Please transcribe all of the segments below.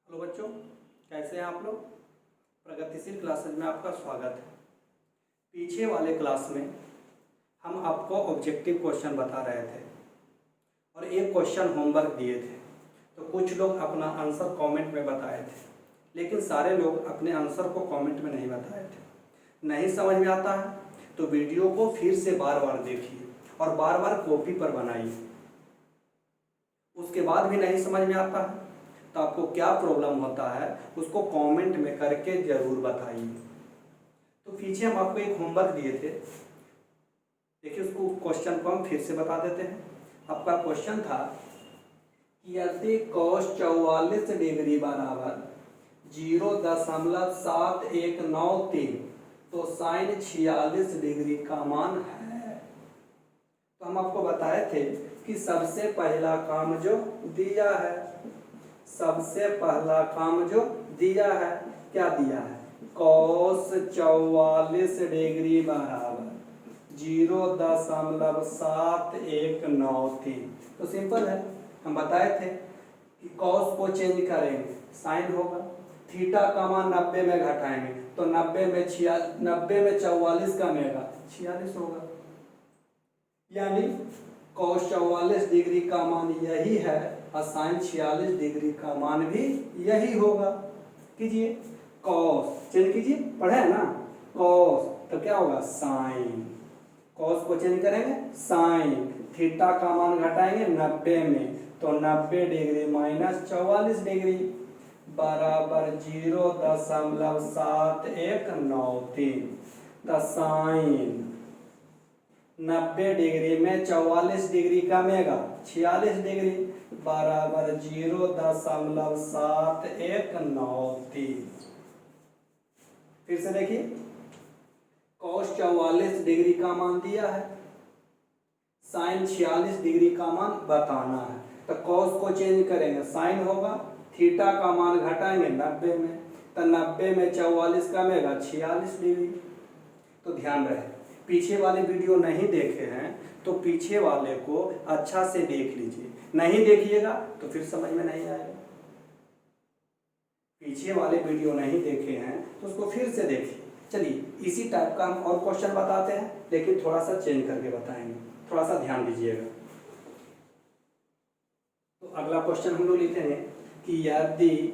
Hello बच्चों, कैसे हैं आप लोग। प्रगतिशील क्लासेज में आपका स्वागत है। पीछे वाले क्लास में हम आपको ऑब्जेक्टिव क्वेश्चन बता रहे थे और एक क्वेश्चन होमवर्क दिए थे। तो कुछ लोग अपना आंसर कमेंट में बताए थे, लेकिन सारे लोग अपने आंसर को कमेंट में नहीं बताए थे। नहीं समझ में आता है तो वीडियो को फिर से बार बार देखिए और बार बार कॉपी पर बनाइए। उसके बाद भी नहीं समझ में आता है तो आपको क्या प्रॉब्लम होता है उसको कमेंट में करके ज़रूर बताइए। तो पीछे हम आपको एक होमवर्क दिए थे, देखिए उसको क्वेश्चन को हम फिर से बता देते हैं। आपका क्वेश्चन था कि यदि cos 44 डिग्री बराबर 0.7193 तो साइन 46 डिग्री का मान है। तो हम आपको बताए थे कि सबसे पहला काम जो दिया है, सबसे पहला काम जो दिया है, क्या दिया है, cos 44 डिग्री बराबर 0.7193। तो सिंपल है, हम बताए थे कि cos को चेंज करेंगे साइन होगा, थीटा का मान 90 में घटाएंगे तो 90 में 44 कमेगा 46 होगा, यानी cos 44 डिग्री का मान यही है और साइन 46 डिग्री का मान भी यही होगा। कीजिए cos चेंज कीजिए, पढ़े है ना, cos तो क्या होगा साइन, cos को चेंज करेंगे साइन, थीटा का मान घटाएंगे 90 में तो 90 डिग्री माइनस 44 डिग्री बराबर 0.7193। तो साइन 90 डिग्री में 44 डिग्री कमेगा 46 डिग्री बराबर 0.7193। फिर से देखिए, cos 44 डिग्री का मान दिया है, साइन 46 डिग्री का मान बताना है। तो cos को चेंज करेंगे साइन होगा, थीटा का मान घटाएंगे 90 में तो 90 में 44 कमेगा 46 डिग्री। तो ध्यान रहे, पीछे वाले वीडियो नहीं देखे हैं तो पीछे वाले को अच्छा से देख लीजिए, नहीं देखिएगा तो फिर समझ में नहीं आएगा। पीछे वाले वीडियो नहीं देखे हैं तो उसको फिर से देखिए। चलिए इसी टाइप का हम और क्वेश्चन बताते हैं, लेकिन थोड़ा सा चेंज करके बताएंगे, थोड़ा सा ध्यान दीजिएगा। तो अगला क्वेश्चन हम लोग लिखते हैं कि यदि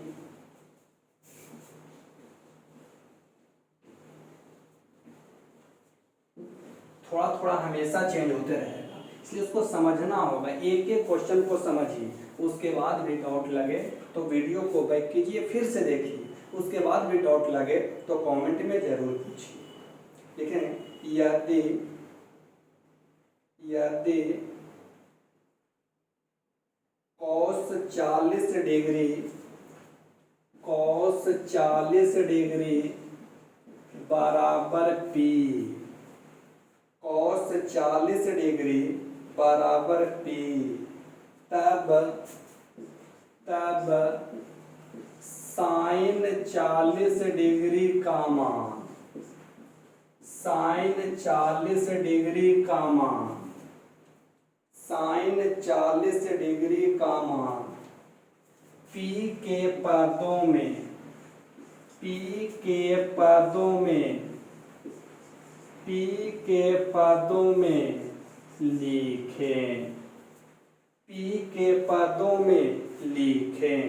थोड़ा थोड़ा हमेशा चेंज होते रहेगा, इसलिए उसको समझना होगा। एक एक क्वेश्चन को समझिए, उसके बाद भी डाउट लगे तो वीडियो को बैक कीजिए, फिर से देखिए, उसके बाद भी डाउट लगे तो कमेंट में जरूर पूछिए। देखें, यदि cos 40 डिग्री बराबर P, cos 40 डिग्री बराबर P, तब साइन 40 डिग्री का मान, साइन 40 डिग्री का मान, साइन 40 डिग्री का मान P के पदों में, P के पदों में, P के पदों में लिखें, P के पदों में लिखें।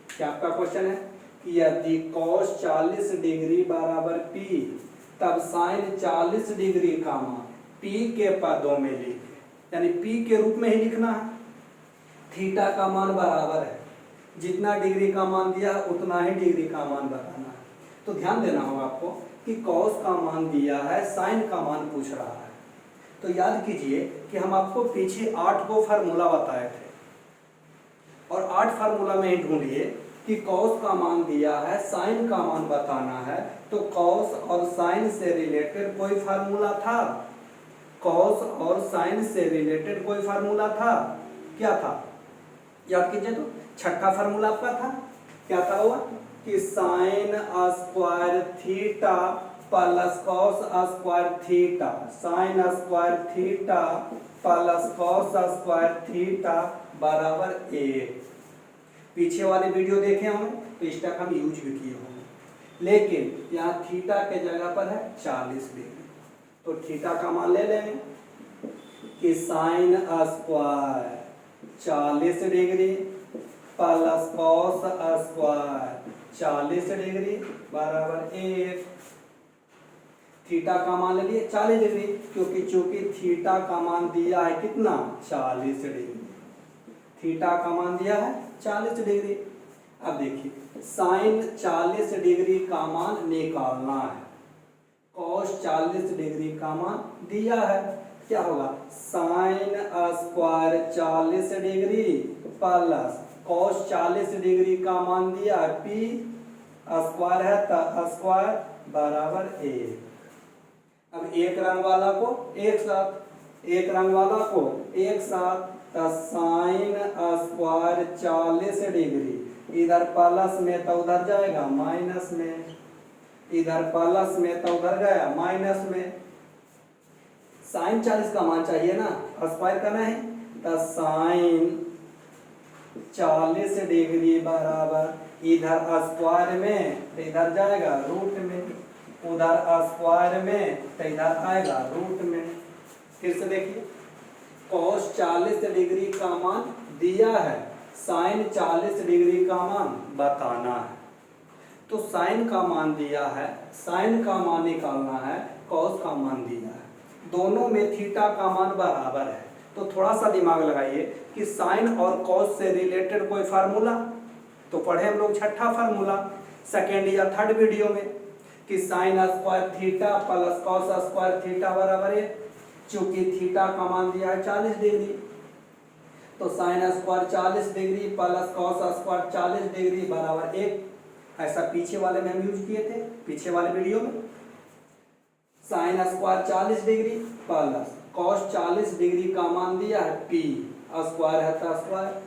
क्या आपका क्वेश्चन है कि यदि cos 40 डिग्री बराबर P तब साइन 40 डिग्री का मान P के पदों में लिखें, यानी P के रूप में ही लिखना है। थीटा का मान बराबर है, जितना डिग्री का मान दिया उतना ही डिग्री का मान बताना है। तो ध्यान देना होगा आपको कि cos का मान दिया है, साइन का मान पूछ रहा है। तो याद कीजिए कि हम आपको पीछे 8 को फार्मूला बताए थे और 8 फार्मूला में ही ढूंढिए कि cos का मान दिया है, साइन का मान बताना है। तो cos और साइन से रिलेटेड कोई फार्मूला था, cos और साइन से रिलेटेड कोई फार्मूला था, क्या था याद कीजिए। तो छठा फार्मूला आपका था, क्या था वो, कि sine square theta plus cos square theta, sine square theta plus cos square theta बराबर 1। पीछे वाले वीडियो देखे होंगे तो इस तक हम यूज भी किए होंगे, लेकिन यहाँ थीटा के जगह पर है 40 डिग्री, तो थीटा का मान ले लेंगे कि sine square 40 degree plus cos square 40 degree बराबर 1। थीटा का मान ले लिए 40 डिग्री, क्योंकि चूंकि थीटा का मान दिया है कितना 40 डिग्री, थीटा का मान दिया है 40 डिग्री। अब देखिए साइन 40 डिग्री का मान निकालना है, कॉस 40 डिग्री का मान दिया है, क्या होगा sine square 40 degree plus cos 40 degree का मान दिया है पी स्क्वायर है तो स्क्वायर बराबर 1। अब एक रंग वाला को एक साथ, एक रंग वाला को एक साथ, तो साइन स्क्वायर 40 डिग्री इधर प्लस में तो उधर जाएगा माइनस में, इधर प्लस में तो उधर गया माइनस में। साइन 40 का मान चाहिए ना, स्क्वायर करना है, तो साइन 40 डिग्री बराबर इधर स्क्वायर में तो इधर जाएगा रूट में, उधर स्क्वायर में तो इधर आएगा रूट में। फिर से देखिए कॉस 40 डिग्री का मान दिया है, साइन 40 डिग्री का मान बताना है। तो साइन का मान दिया है, साइन का मान निकालना है, कॉस का मान दिया है, दोनों में थीटा का मान बराबर है। तो थोड़ा सा दिमाग लगाइए कि साइन और कॉस से रिलेटेड कोई फार्मूला तो पढ़े हम लोग छठा फार्मूला सेकेंड या थर्ड वीडियो में कि sine square theta plus cos square theta बराबर है, चूंकि थीटा का मान दिया है 40 डिग्री, तो sine square 40 degree plus cos square 40 degree बराबर 1। ऐसा पीछे वाले में हम यूज किए थे, पीछे वाले वीडियो में sine square 40 degree plus cos 40 degree का मान दिया है पी स्क्वायर है तो स्क्वायर,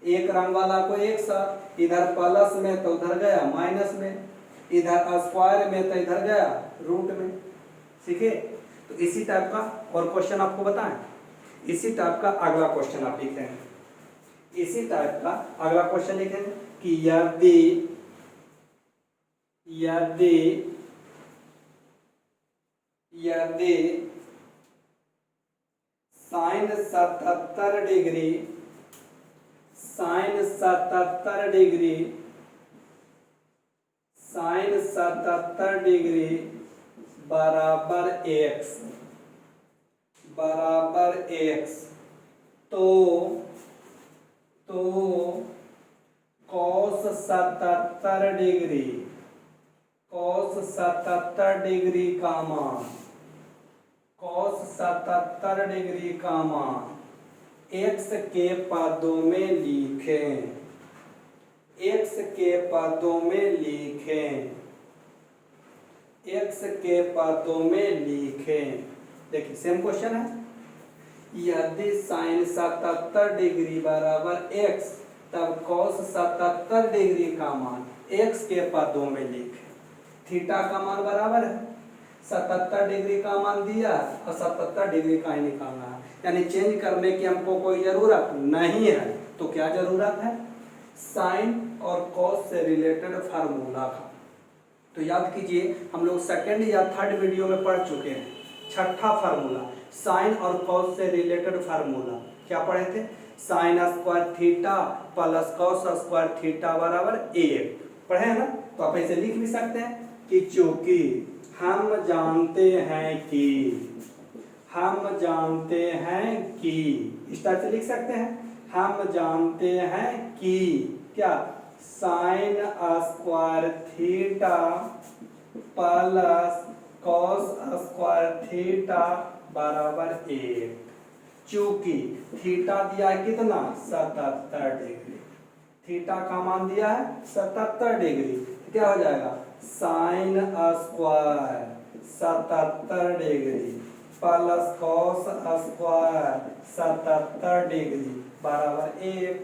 एक रंग वाला को एक साथ, इधर प्लस में तो उधर गया माइनस में, इधर स्क्वायर में तो इधर गया रूट में। सीखे? तो इसी टाइप का और क्वेश्चन आपको बताएं, इसी टाइप का अगला क्वेश्चन आप लिखेंगे, इसी टाइप का अगला क्वेश्चन लिखेंगे कि यदि यदि यदि sine 77 degree, sine 77 degree, sine 77 degree बराबर x, बराबर x, तो कॉस 77 डिग्री, कॉस 77 डिग्री का मान, कॉस 77 डिग्री का मान x के पदों में लिखें, x के पदों में लिखें, x के पदों में लिखें। देखिए सेम क्वेश्चन है, यदि साइन 77 डिग्री बराबर x, तब कॉस 77 डिग्री का मान x के पदों में लिखें। थीटा का मान बराबर है 77 डिग्री का मान दिया और 77 डिग्री का ही निकालना है, यानी चेंज करने की हमको कोई जरूरत नहीं है। तो क्या जरूरत है? साइन और कॉस से रिलेटेड फार्मूला का। तो याद कीजिए हम लोग सेकंड या थर्ड वीडियो में पढ़ चुके हैं, छठा फार्मूला साइन और कॉस से रिलेटेड फार्मूला क्या पढ़े थे? Sine square theta plus cos square theta बराबर 1 पढ़े हैं ना। तो आप ऐसे लिख भी सकते हैं कि चूंकि हम जानते हैं कि, हम जानते हैं कि, इस तरह से लिख सकते हैं, हम जानते हैं कि क्या sine square theta plus cos square theta बराबर 1, चूंकि थीटा दिया है कितना 77 डिग्री, थीटा का मान दिया है 77 डिग्री, क्या हो जाएगा sine square 77 degree plus cos square 77 degree बराबर 1।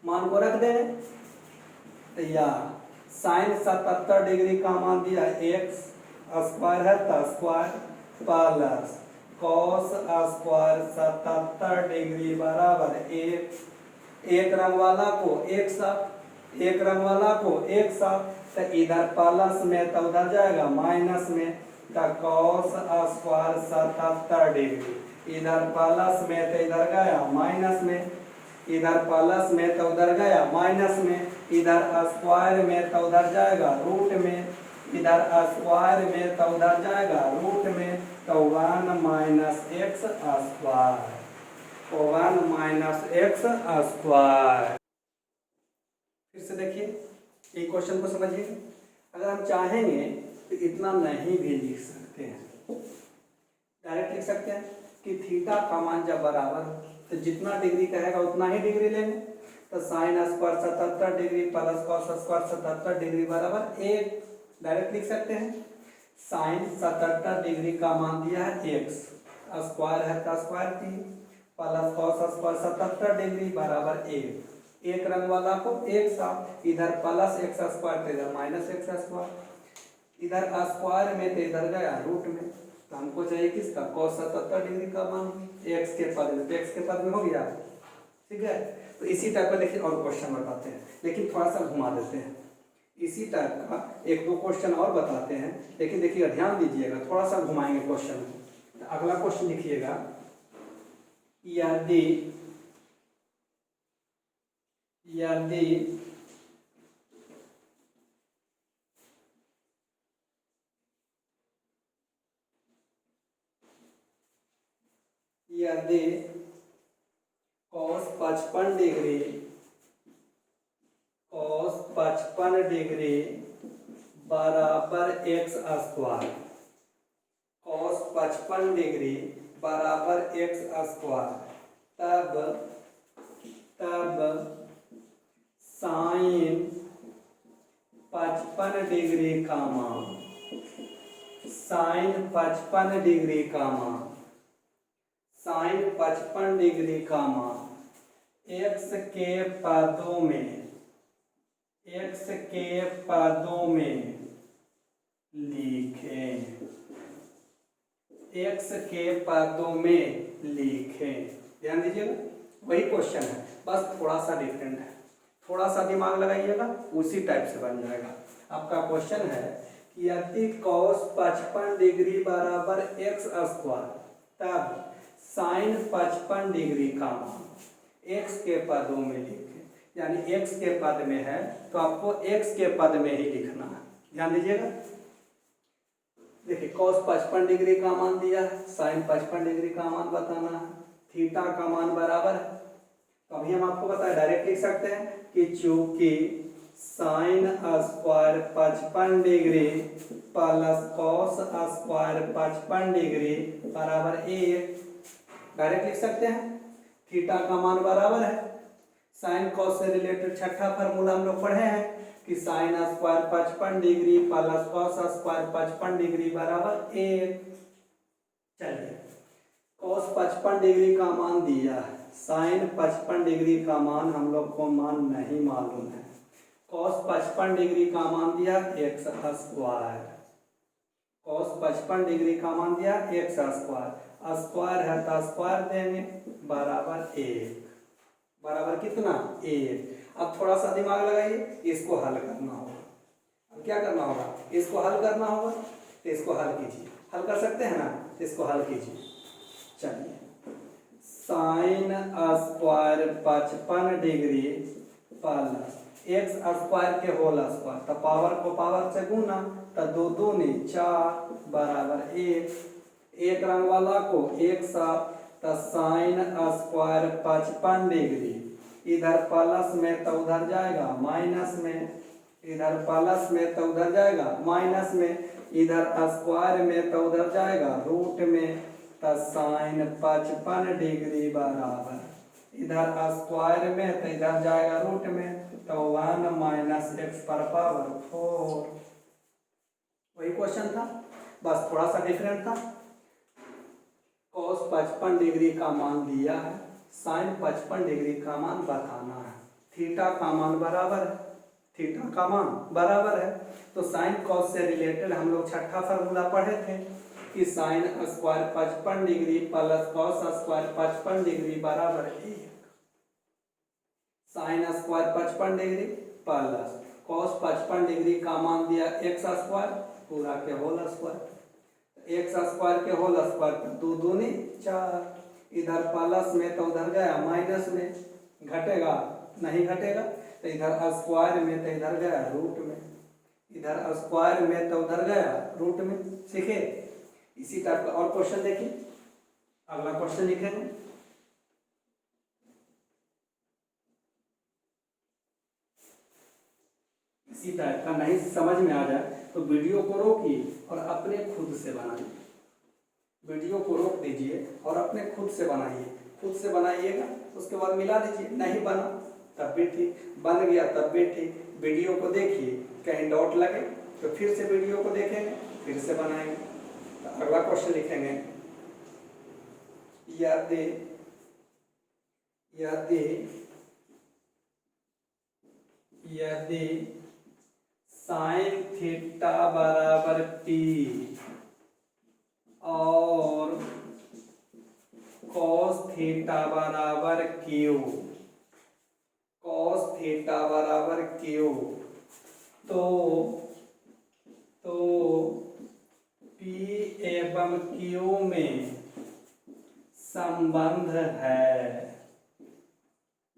मान को रख दें तो या साइन 77 डिग्री का मान दिया है x स्क्वायर है तो square plus cos square 77 degree बराबर 1। एक रंग वाला को एक साथ, एक रंग वाला को एक साथ, तो इधर प्लस में तो उधर जाएगा माइनस में, तो cos स्क्वायर 77 डिग्री, इधर प्लस में तो इधर गया माइनस में, इधर प्लस में तो उधर गया माइनस में, इधर स्क्वायर में तो उधर जाएगा रूट में, इधर स्क्वायर में तो उधर जाएगा रूट में, तो 1 minus x square, 1 minus x square. फिर से देखिए ये क्वेश्चन को समझिए। अगर हम चाहेंगे तो इतना नहीं भी लिख सकते हैं, डायरेक्ट लिख सकते हैं कि थीटा का मान जब बराबर तो जितना डिग्री कहेगा उतना ही डिग्री लेंगे, तो sine square 77 degree plus cos square 77 degree बराबर 1, डायरेक्ट लिख सकते हैं। साइन 77 डिग्री का मान दिया है x, स्क्वायर है तो स्क्वायर की, प्लस कॉस स्क्वायर 77 डिग्री बराबर 1, एक रंग वाला को एक साथ, इधर प्लस एक्स स्क्वायर तो इधर माइनस एक्स स्क्वायर, इधर स्क्वायर में तो इधर गया रूट में, तो हमको चाहिए किसका cos 77 डिग्री का मान x के पद में, तो x के पद में हो गया। ठीक है, तो इसी टाइप का देखिए और क्वेश्चन बताते हैं, लेकिन थोड़ा सा घुमा देते हैं। इसी टाइप का एक दो क्वेश्चन और बताते हैं, लेकिन देखिएगा ध्यान दीजिएगा, थोड़ा सा घुमाएंगे क्वेश्चन को। अगला क्वेश्चन लिखिएगा, यदि cos 55 डिग्री बराबर x स्क्वायर, cos 55 डिग्री बराबर x स्क्वायर, तब साइन 55 डिग्री का मान, साइन 55 डिग्री का मान, साइन 55 डिग्री का मान x के पदों में, x के पदों में लिखें, x के पदों में लिखें। ध्यान दीजिएगा वही क्वेश्चन है, बस थोड़ा सा डिफरेंट है, थोड़ा सा दिमाग लगाइएगा उसी टाइप से बन जाएगा। आपका क्वेश्चन है कि यदि cos 55 डिग्री बराबर x स्क्वायर, तब साइन 55 डिग्री का मान x के पदों में लिखें, यानी x के पद में है तो आपको x के पद में ही लिखना है। ध्यान दीजिएगा, देखिए cos 55 डिग्री का मान दिया है, साइन 55 डिग्री का मान बताना है, थीटा का मान बराबर है, तो अभी हम आपको बताया डायरेक्ट लिख सकते हैं कि चूंकि sine square 55 degree plus cos square 55 degree बराबर 1, डायरेक्ट लिख सकते हैं। थीटा का मान बराबर है, साइन कॉस से रिलेटेड छठा फार्मूला हम लोग पढ़े हैं कि sine square 55 degree plus cos square 55 degree बराबर 1। चलिए कॉस 55 डिग्री का मान दिया है, साइन 55 डिग्री का मान हम लोग को मान नहीं मालूम है, कॉस 55 डिग्री का मान दिया एक्स स्क्वायर, कॉस 55 डिग्री का मान दिया एक्स स्क्वायर, स्क्वायर है तो स्क्वायर देंगे बराबर 1, बराबर कितना 1। अब थोड़ा सा दिमाग लगाइए, इसको हल करना होगा। अब क्या करना होगा, इसको हल करना होगा, तो इसको हल कीजिए, हल कर सकते हैं ना, तो इसको हल कीजिए। चलिए sine square 55 degree plus x square के होल स्क्वायर, तो पावर को पावर से गुना, तो 2 दूनी 4 बराबर 1, एक रंग वाला को एक साथ, तो साइन स्क्वायर 55 डिग्री, इधर प्लस में तो उधर जाएगा माइनस में, इधर प्लस में तो उधर जाएगा माइनस में, इधर स्क्वायर में तो उधर जाएगा रूट में, तो साइन 55 डिग्री बराबर, इधर स्क्वायर में तो इधर जाएगा रूट में, तो 1 माइनस एक्स पर पावर 4। वही क्वेश्चन था, बस थोड़ा सा डिफरेंट था। cos 55 डिग्री का मान दिया है, साइन 55 डिग्री का मान बताना है, थीटा का मान बराबर है, थीटा का मान बराबर है, तो साइन कॉस से रिलेटेड हम लोग छठा फार्मूला पढ़े थे कि sine square 55 degree plus cos square 55 degree बराबर 1। Sine square 55 degree plus cos 55 degree का मान दिया एक्स स्क्वायर पूरा के होल स्क्वायर। एक्स स्क्वायर के होल स्क्वायर पर 2 दूनी 4, इधर प्लस में तो उधर गया माइनस में, घटेगा नहीं घटेगा, तो इधर स्क्वायर में तो इधर गया रूट में, इधर स्क्वायर में तो उधर गया रूट में। सीखे? इसी टाइप का और क्वेश्चन देखिए, अगला क्वेश्चन लिखेंगे। इसी टाइप का नहीं समझ में आ जाए तो वीडियो को रोकिए और अपने खुद से बनाइए। वीडियो को रोक दीजिए और अपने खुद से बनाइए। खुद से बनाइएगा उसके बाद मिला दीजिए, नहीं बना तब भी ठीक, बन गया तब भी ठीक। वीडियो को देखिए, कहीं डाउट लगे तो फिर से वीडियो को देखेंगे, फिर से बनाएंगे। तो अगला क्वेश्चन लिखेंगे, यदि साइन थीटा बराबर पी और कॉस थीटा बराबर क्यू, कॉस थीटा बराबर क्यू, तो पी एवं क्यू में संबंध है,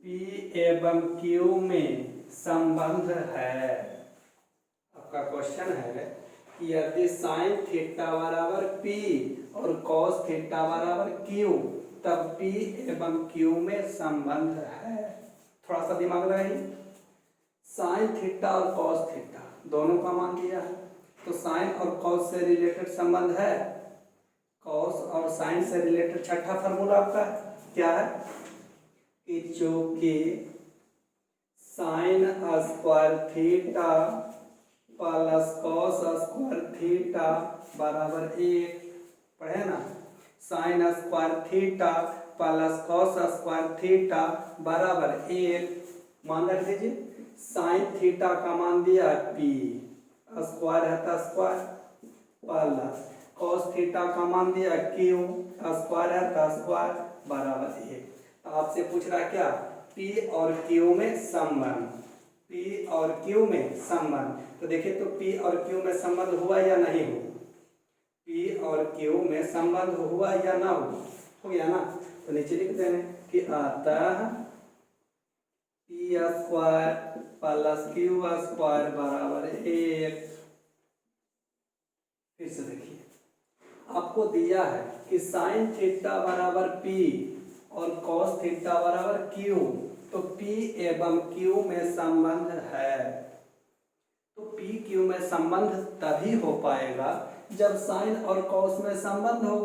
पी एवं क्यू में संबंध है। आपका क्वेश्चन है कि यदि साइन थीटा बराबर पी और कॉस थीटा बराबर क्यू तब पी एवं क्यू में संबंध है। थोड़ा सा दिमाग लगाइए। साइन थीटा और कॉस थीटा दोनों का मान दिया है, तो साइन और कॉस से रिलेटेड संबंध है, कॉस और साइन से रिलेटेड छठा फार्मूला आपका क्या है कि चूंकि sine square theta plus cos square theta बराबर 1, पढ़े ना, sine square theta plus cos square theta बराबर 1, मान रख दीजिए। साइन थीटा का मान दिया पी, स्क्वायर है तो स्क्वायर, प्लस कॉस थीटा का मान दिया क्यू, स्क्वायर है तो स्क्वायर बराबर 1। तो आपसे पूछ रहा है क्या, पी और क्यू में संबंध, पी और क्यू में संबंध। तो देखिए तो पी और क्यू में संबंध हुआ या नहीं हुआ, पी और क्यू में संबंध हुआ या ना हुआ, हो गया ना। तो नीचे लिख देंगे कि अतः P square plus Q square बराबर 1। फिर से देखिए आपको दिया है कि साइन थीटा बराबर पी और कॉस थीटा बराबर क्यू, तो पी एवं क्यू में संबंध है। तो पी क्यू में संबंध तभी हो पाएगा जब साइन और कॉस में संबंध हो।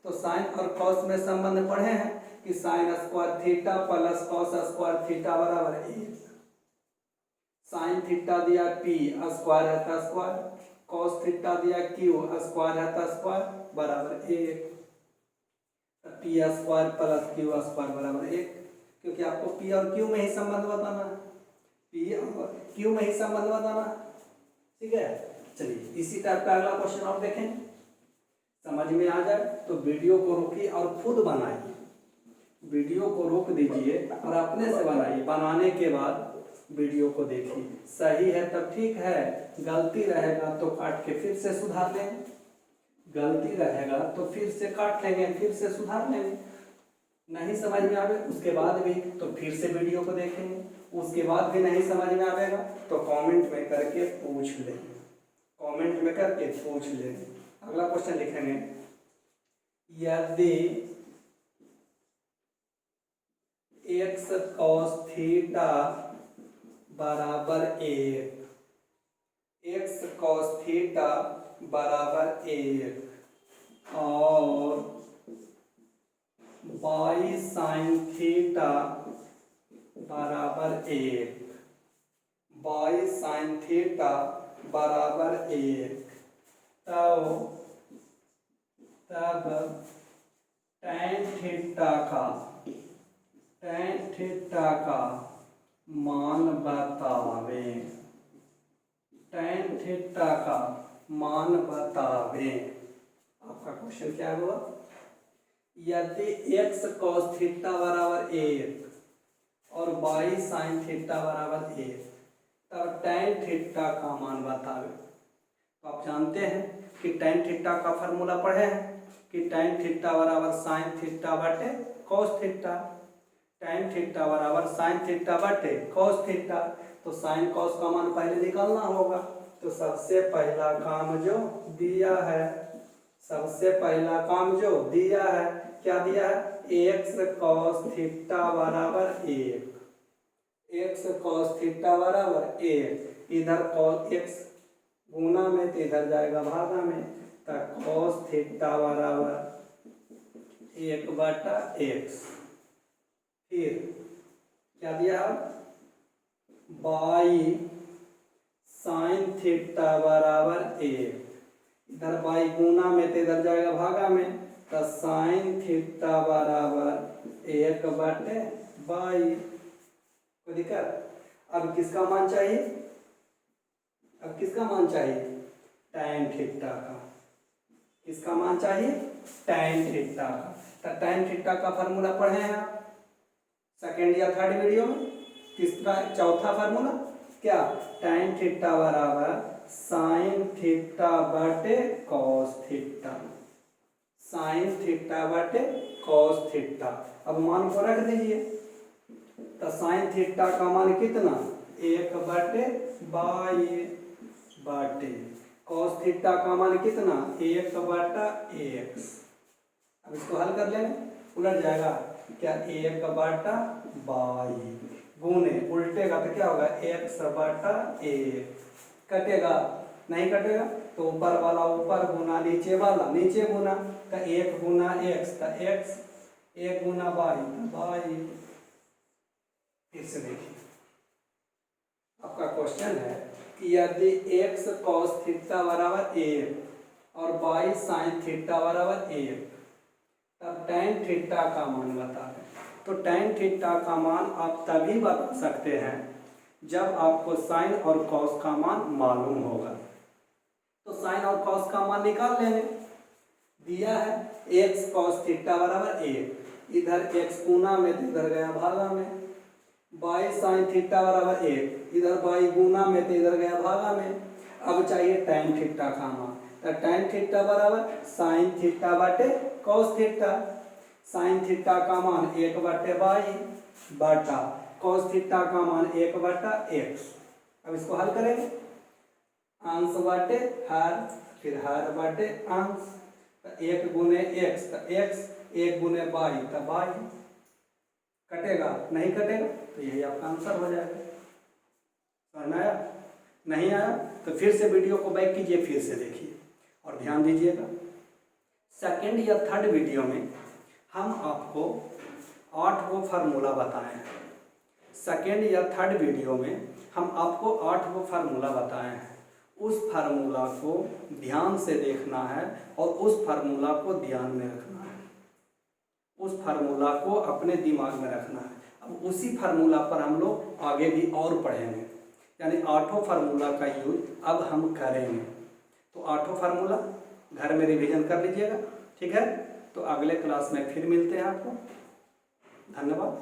तो साइन और कॉस में संबंध पढ़े हैं कि sine square theta plus cos square theta बराबर 1। साइन थीटा दिया पी, स्क्वायर है तो स्क्वायर, कॉस थीटा दिया क्यू, स्क्वायर है तो स्क्वायर बराबर 1। P square plus Q square बराबर 1, क्योंकि आपको पी और क्यू में ही संबंध बताना है, पी और क्यू में ही संबंध बताना, ठीक है। चलिए इसी टाइप का अगला क्वेश्चन और देखें, समझ में आ जाए तो वीडियो को रोकिए और खुद बनाइए। वीडियो को रोक दीजिए और अपने से बनाइए, बनाने के बाद वीडियो को देखिए, सही है तब ठीक है, गलती रहेगा तो काट के फिर से सुधार लेंगे, गलती रहेगा तो फिर से काट लेंगे, फिर से सुधार लेंगे। नहीं समझ में आवे उसके बाद भी तो फिर से वीडियो को देखेंगे, उसके बाद भी नहीं समझ में आवेगा तो कमेंट में करके पूछ लेंगे, कमेंट में करके पूछ लेंगे। अगला क्वेश्चन लिखेंगे, यदि एक्स कॉस थीटा बराबर 1, एक्स कॉस थीटा बराबर 1 और वाई साइन थीटा बराबर 1, वाई साइन थीटा बराबर 1, तब tan थीटा का मान बतावें, tan थीटा का मान बतावें। आपका क्वेश्चन क्या हुआ, यदि x cos थीटा बराबर 1 और बाई साइन थीटा बराबर 1, तब tan थीटा का मान बतावे। तो आप जानते हैं कि tan थीटा का फार्मूला पढ़े हैं कि tan थीटा बराबर साइन थीटा बटे कॉस थीटा। tan थीटा बराबर साइन थीटा बटे कॉस थीटा। तो साइन कॉस का मान पहले निकालना होगा। तो सबसे पहला काम जो दिया है, सबसे पहला काम जो दिया है, क्या दिया है, x cos थीटा बराबर 1, x cos थीटा बराबर 1, इधर cos x गुना में तो इधर जाएगा भागा में, तो cos थीटा बराबर 1/x। फिर क्या दिया, बाई साइन थीटा बराबर 1, इधर बाई गुना में तो इधर जाएगा भागा में, तो साइन थीटा बराबर 1/बाई। कोई दिक्कत? अब किसका मान चाहिए, अब किसका मान चाहिए, tan थीटा का। किसका मान चाहिए, tan थीटा का। तो tan थीटा का फार्मूला पढ़े हैं आप सेकेंड या थर्ड वीडियो में। तीसरा चौथा फार्मूला क्या, tan थीटा बराबर साइन थीटा बटे कॉस थीटा, साइन थीटा बटे कॉस थीटा। अब मान को रख दीजिए, तो साइन थीटा का मान कितना, 1/बाई बाटे, कॉस थीटा का मान कितना, 1/x। अब इसको हल कर लेंगे, उलट जाएगा क्या, 1/बाई गुने, उल्टेगा तो क्या होगा, x/1, कटेगा नहीं कटेगा तो ऊपर वाला ऊपर गुना नीचे वाला नीचे गुना, तो 1 गुना x, तो x, 1 गुना बाई तो बाई। फिर से देखिए, आपका क्वेश्चन है कि यदि x cos थीटा बराबर 1 और बाई साइन थीटा बराबर 1, तब tan थीटा का मान बता दें। तो tan थीटा का मान आप तभी बता सकते हैं जब आपको साइन और cos का मान मालूम होगा। तो साइन और cos का मान निकाल लेंगे। दिया है x cos थीटा बराबर 1, इधर x गुना में तो इधर गया भागा में, बाई साइन थीटा बराबर 1, इधर बाई गुना में तो इधर गया भागा में। अब चाहिए tan थीटा का मान, तो tan थीटा बराबर साइन थीटा बटे कॉस थीटा, साइन थीटा का मान 1/बाई बटा कॉस थीटा का मान 1/x। अब इसको हल करेंगे, अंश बटे हर, फिर हर बटे अंश, तो 1 गुने x, तो x, 1 गुने बाई तो बाई, कटेगा नहीं कटेगा, तो यही आपका आंसर हो जाएगा। समझ में आया? नहीं आया तो फिर से वीडियो को बैक कीजिए, फिर से देखिए और ध्यान दीजिएगा। सेकेंड या थर्ड वीडियो में हम आपको 8 गो फार्मूला बताए हैं। सेकेंड या थर्ड वीडियो में हम आपको 8 गो फार्मूला बताए हैं। उस फार्मूला को ध्यान से देखना है और उस फार्मूला को ध्यान में रखना है, उस फार्मूला को अपने दिमाग में रखना है। अब उसी फार्मूला पर हम लोग आगे भी और पढ़ेंगे, यानी 8 फार्मूला का यूज अब हम करेंगे। तो 8 फार्मूला घर में रिवीजन कर लीजिएगा, ठीक है। तो अगले क्लास में फिर मिलते हैं आपको। धन्यवाद।